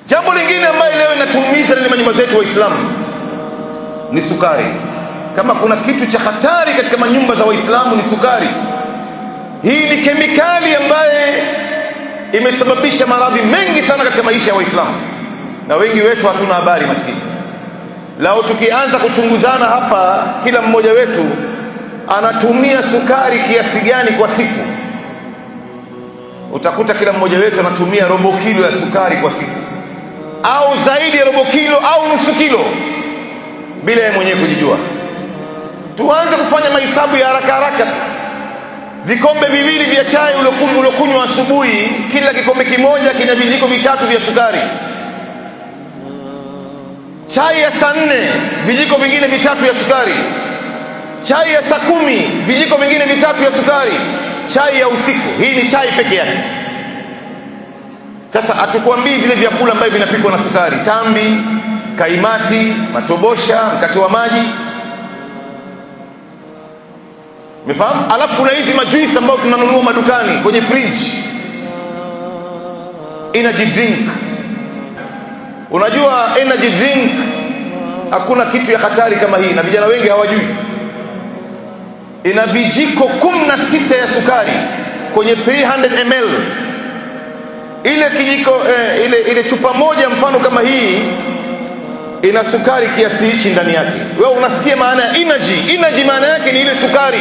Jambo lingine ambayo leo inatuumiza ndani nyumba zetu Waislamu ni sukari. Kama kuna kitu cha hatari katika manyumba za Waislamu ni sukari. Hii ni kemikali ambaye imesababisha maradhi mengi sana katika maisha ya Waislamu, na wengi wetu hatuna habari maskini. Lao tukianza kuchunguzana hapa, kila mmoja wetu anatumia sukari kiasi gani kwa siku, utakuta kila mmoja wetu anatumia robo kilo ya sukari kwa siku, au zaidi ya robo kilo au nusu kilo, bila yeye mwenyewe kujijua. Tuanze kufanya mahesabu ya haraka haraka. Vikombe viwili vya chai uliokunywa asubuhi, kila kikombe kimoja kina vijiko vitatu vya sukari. Chai ya saa 4, vijiko vingine vitatu ya sukari. Chai ya saa 10, vijiko vingine vitatu ya sukari. Chai ya usiku, hii ni chai peke yake. Sasa hatukuambii zile vyakula ambavyo vinapikwa na sukari: tambi, kaimati, matobosha, mkate wa maji. Umefahamu? Alafu kuna hizi majuisi ambayo tunanunua madukani kwenye fridge, energy drink. Unajua energy drink hakuna kitu ya hatari kama hii, na vijana wengi hawajui. Ina vijiko 16 ya sukari kwenye 300 ml. Ile kijiko ile chupa moja mfano kama hii ina sukari kiasi hichi ndani yake. Wewe unasikia maana ya energy? Energy maana yake ni ile sukari.